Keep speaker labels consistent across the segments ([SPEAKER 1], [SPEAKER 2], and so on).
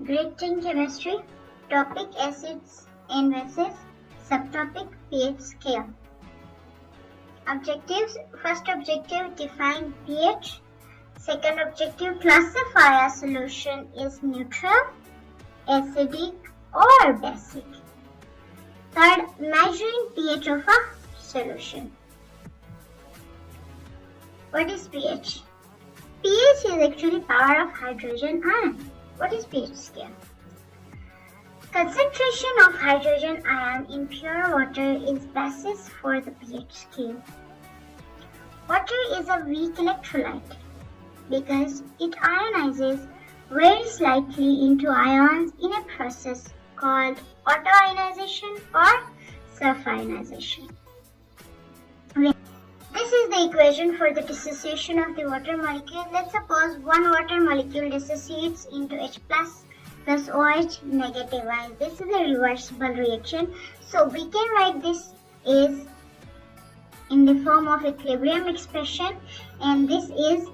[SPEAKER 1] Grade 10 Chemistry. Topic Acids and Bases. Subtopic pH scale. Objectives. First objective, define pH. Second objective, classify a solution is neutral, acidic or basic. Third, measuring pH of a solution. What is pH? pH is actually power of hydrogen ion. What is pH scale? Concentration of hydrogen ion in pure water is basis for the pH scale. Water is a weak electrolyte because it ionizes very slightly into ions in a process called autoionization or self-ionization. This is the equation for the dissociation of the water molecule. Let's suppose one water molecule dissociates into H plus OH negative ion. This is a reversible reaction. So we can write this as in the form of equilibrium expression, and this is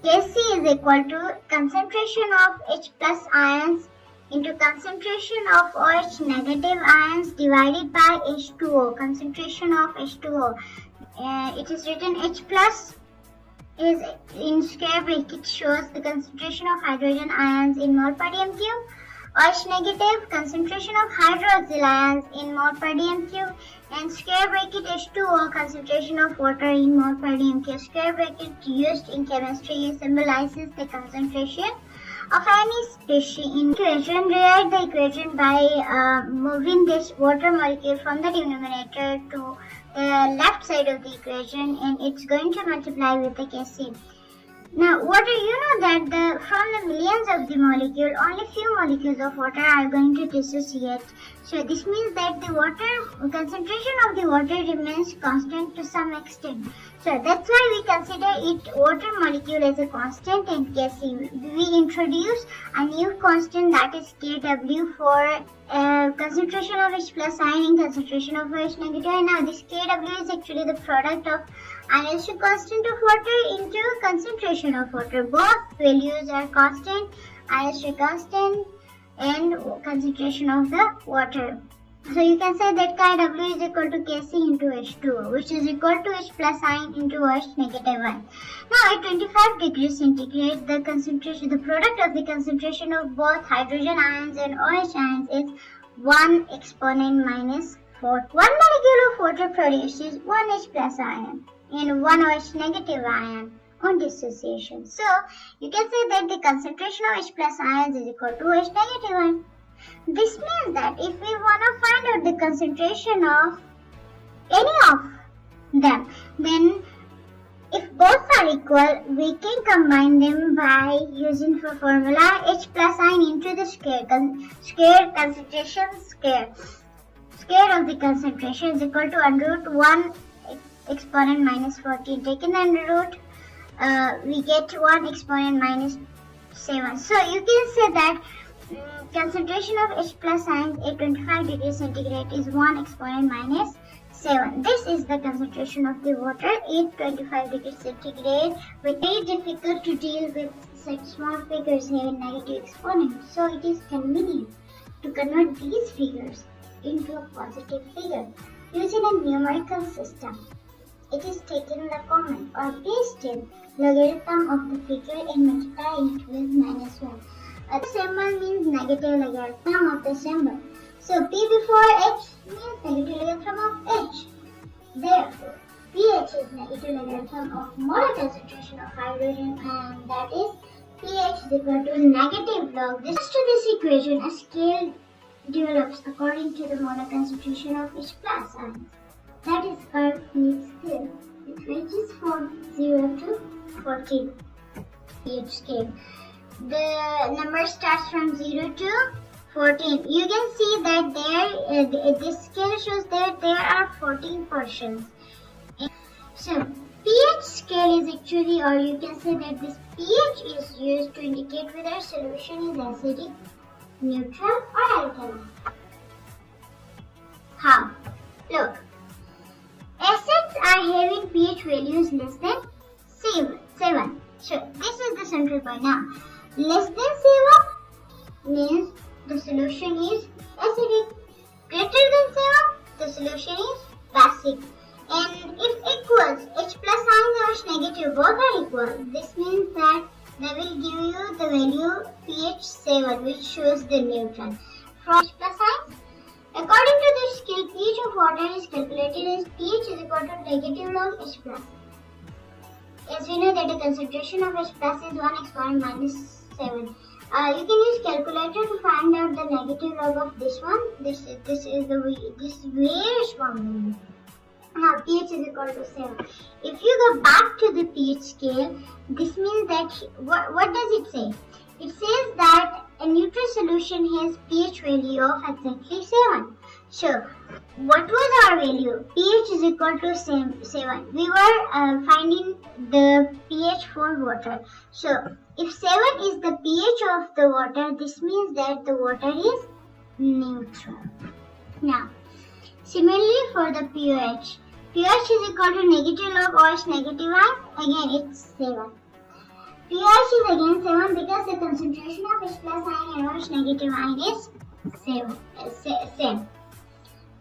[SPEAKER 1] Kc is equal to concentration of H plus ions into concentration of OH negative ions divided by H2O, concentration of H2O. It is written H plus is in square bracket shows the concentration of hydrogen ions in mole per dm cube. OH negative, concentration of hydroxyl ions in mole per dm cube, and square bracket H2O, concentration of water in mole per dm cube. Square bracket used in chemistry symbolizes the concentration of any species. In equation, rewrite the equation by moving this water molecule from the denominator to the left side of the equation, and it's going to multiply with the Kc. Now, water, you know that from the millions of the molecule, only few molecules of water are going to dissociate. So this means that the water concentration of the water remains constant to some extent. So that's why we consider it water molecule as a constant and Kc. We introduce a new constant, that is Kw, for concentration of H plus ion and concentration of OH negative. And now this Kw is actually the product of ionization constant of water into concentration of water. Both values are constant, ionization constant and concentration of the water. So you can say that Kw is equal to Kc into H2O, which is equal to H plus ion into OH negative ion. Now at 25 degrees centigrade, the concentration, the product of the concentration of both hydrogen ions and OH ions is 1 exponent minus 4. One molecule of water produces 1 H plus ion and 1 OH negative ion on dissociation. So you can say that the concentration of H plus ions is equal to OH negative ion. This means that if we want to find out the concentration of any of them, then if both are equal, we can combine them by using the formula H plus ion into the square concentration square of the concentration is equal to under root 1 exponent minus 14. Taking the under root, we get 1 exponent minus 7. So you can say that concentration of H plus ions at 25 degrees centigrade is 1 exponent minus 7. This is the concentration of the water at 25 degrees centigrade. It's very difficult to deal with such small figures having negative exponents. So it is convenient to convert these figures into a positive figure using a numerical system. It is taken the common or base 10 logarithm of the figure and multiply it with minus 1. The symbol means negative logarithm of the symbol. So P before H means negative logarithm of H. Therefore, pH is negative logarithm of molar concentration of hydrogen, and that is pH is equal to negative log. This to this equation, a scale develops according to the molar concentration of H plus ions. That is called pH scale. It ranges from 0 to 14 pH scale. The number starts from 0 to 14. You can see that this scale shows that there are 14 portions. So pH scale is actually, or you can say that this pH is used to indicate whether a solution is acidic, neutral or alkaline. How? Look, acids are having pH values less than 7. So this is the central point now. Less than 7 means the solution is acidic. Greater than 7, the solution is basic. And if equals, H plus sign or H negative both are equal, this means that they will give you the value pH 7, which shows the neutral. From H plus signs, according to this scale, pH of water is calculated as pH is equal to negative log H plus. As we know that the concentration of H plus is 1 exponent minus 7. You can use calculator to find out the negative log of this one. This is very small number. Now pH is equal to 7. If you go back to the pH scale, this means that what does it say? It says that a neutral solution has pH value of exactly 7. So what was our value? pH is equal to 7. We were finding the pH for water. So if 7 is the pH of the water, this means that the water is neutral. Now, similarly for the pH, pH is equal to negative log OH negative ion, again it's 7. pH is again 7 because the concentration of H plus ion and OH negative ion is same.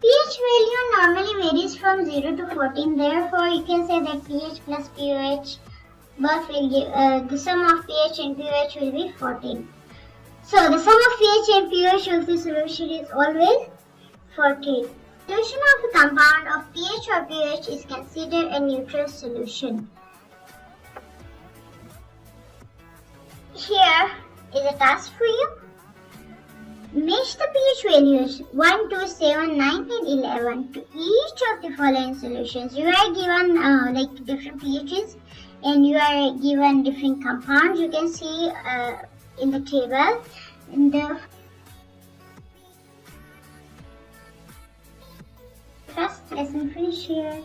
[SPEAKER 1] pH value normally varies from 0 to 14, therefore you can say that pH plus pH both will give, the sum of pH and pH will be 14. So the sum of pH and pH of the solution is always 14. Solution of a compound of pH or pH is considered a neutral solution. Here is a task for you. Match the pH values 1, 2, 7, 9 and 11 to each of the following solutions. You are given like different pHs and you are given different compounds. You can see in the table. In the first lesson finish here.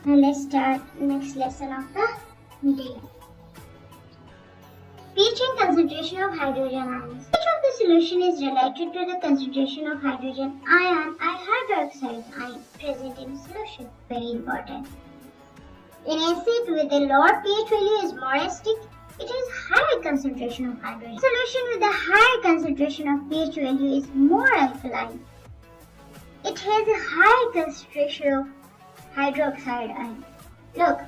[SPEAKER 1] Now let's start next lesson of the day. pH and concentration of hydrogen ions. pH of the solution is related to the concentration of hydrogen ion or hydroxide ion present in solution. Very important. In acid with a lower pH value is more acidic. It has higher concentration of hydrogen. Solution with a higher concentration of pH value is more alkaline. It has a higher concentration of hydroxide ion. Look,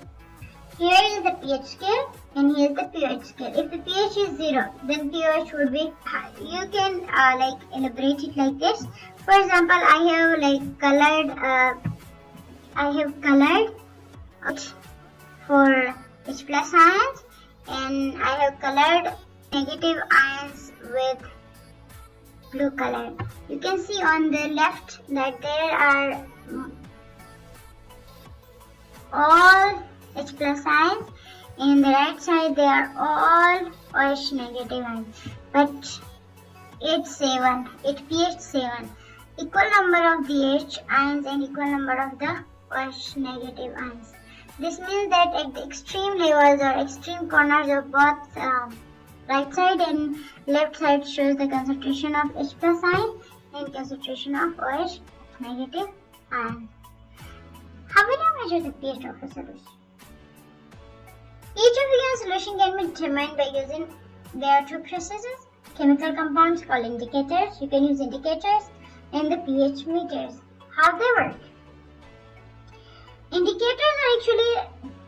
[SPEAKER 1] here is the pH scale and here is the pH scale. If the pH is 0, then pH would be high. You can like elaborate it like this. For example, I have like colored for H plus ions and I have colored negative ions with blue color. You can see on the left that there are all H plus ions and the right side they are all OH negative ions. But it's pH 7. Equal number of the H ions and equal number of the OH negative ions. This means that at the extreme levels or extreme corners of both right side and left side shows the concentration of H plus ion and concentration of OH negative ion. How will you measure the pH of a solution? pH of a given solution can be determined by using, there are two processes, chemical compounds called indicators. You can use indicators and the pH meters. How they work? Indicators are actually,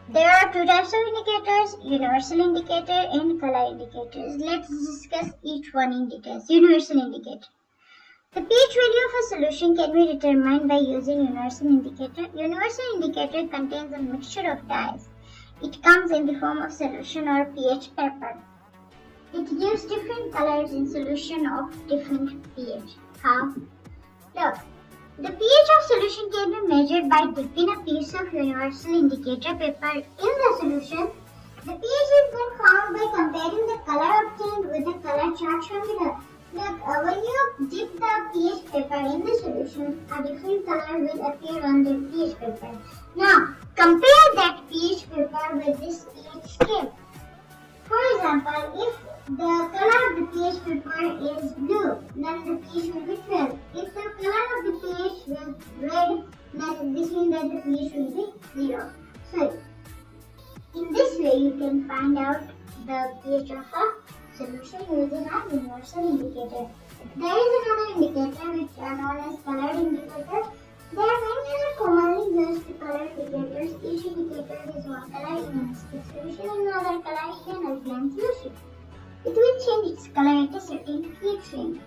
[SPEAKER 1] there are two types of indicators, universal indicator and color indicators. Let's discuss each one in details. Universal indicator. The pH value of a solution can be determined by using universal indicator. Universal indicator contains a mixture of dyes. It comes in the form of solution or pH paper. It gives different colors in solution of different pH. How? Look. The pH of solution can be measured by dipping a piece of universal indicator paper in the solution. The pH is then found by comparing the color obtained with the color chart shown below. Look, when you dip the pH paper in the solution, a different color will appear on the pH paper. Now, compare that pH paper with this pH scale. For example, if the color of the pH paper is blue, then the pH will be 12. If the color of the pH is red, then this means that the pH will be 0. So, in this way you can find out the pH of a solution using a universal indicator. There is another indicator which are known as colored indicators. There are many other commonly used color indicators. Each indicator is one color in an acidic solution and another color in an alkaline solution. It will change its color at a certain heat range.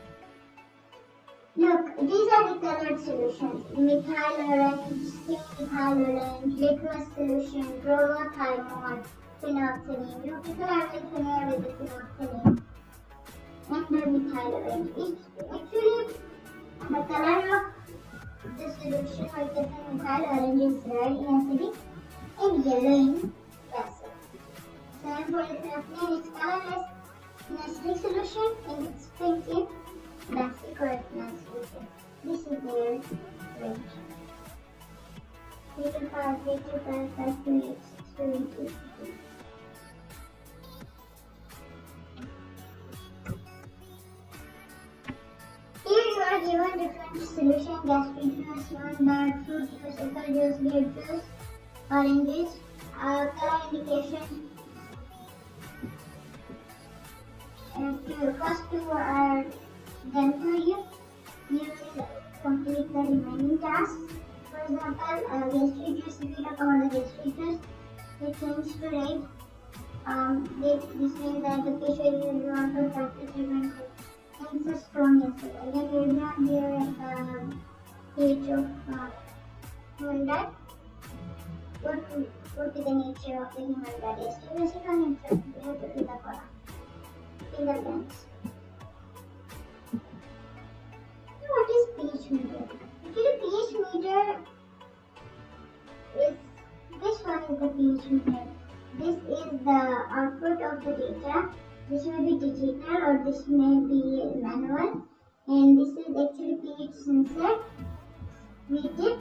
[SPEAKER 1] Look, these are the colored solutions: methyl orange, methyl orange, litmus solution, bromothiamine, phenolphthalein. You people are very familiar with the phenolphthalein and the methyl orange. Actually, the color of the solution or the methyl orange is red in acidic and yellow in basic. Same for the phenolphthalein, its colorless in acidic solution and it's pink in basic or alkaline solution. This is their range. 3 to 5, 3 to 5, 5 to 8, 6 to 8, 8 to 8. Here you are given different solution: gastric juice, lemon, fruit juice, apple juice, grape juice, orange juice, color indication. The first two are done for you. You will complete the remaining tasks. For example, gastric juice, if you talk about the gastric juice, it changes to red. This means that the patient will want to practice treatment. And it's a strong acid. Again, we will not give pH of human blood. What is the nature of the human blood? Estimation on interest. We have to fill the column. In the blanks. What is pH meter? Actually, pH meter is this one is the pH meter. This is the output of the data. This may be digital or this may be manual. And this is actually pH sensor. We dip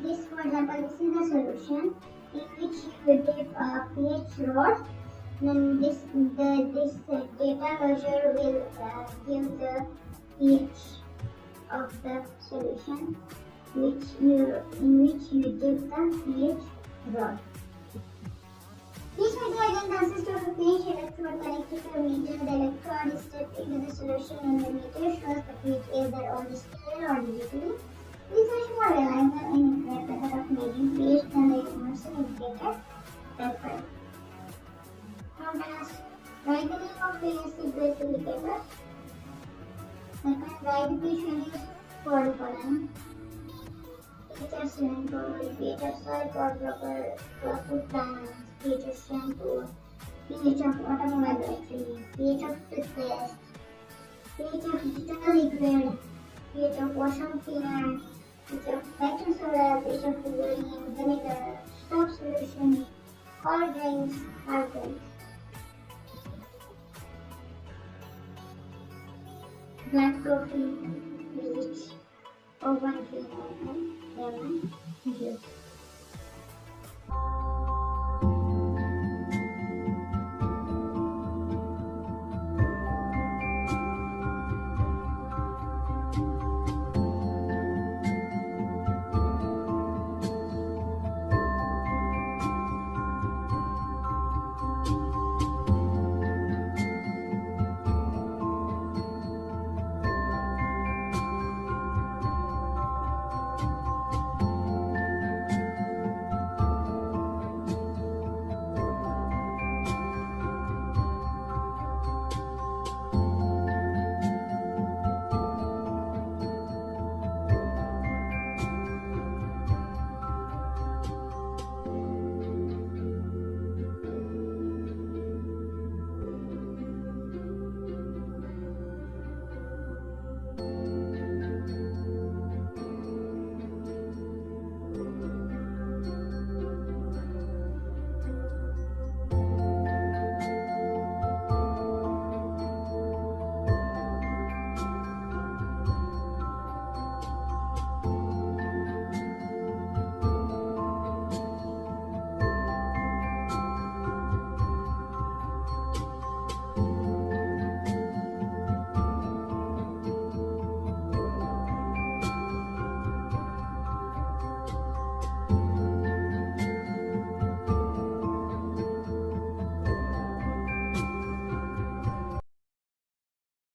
[SPEAKER 1] this, for example, this is the solution in which you dip a pH rod. Then this data measure will give the pH of the solution in which you dip the pH rod. pH meter again consists of a pH electrode connected to a meter. The electrode is dipped into the solution and the meter shows the pH either on display or digitally. This is much more reliable and accurate method of measuring pH than the universal indicator. Therefore, now let us write the name of the acid-base indicator. Second, write the pH values for the following: pH of cement powder, pH of soil powder, food plants, pH of shampoo, pH of automobile battery, pH of toothpaste, pH of digital liquid, pH of washing cleaner, pH of baking soda, pH of chlorine, vinegar, soap solution, cold drinks, hard drinks. Black coffee, bleach, oven cleaner, and lemon juice.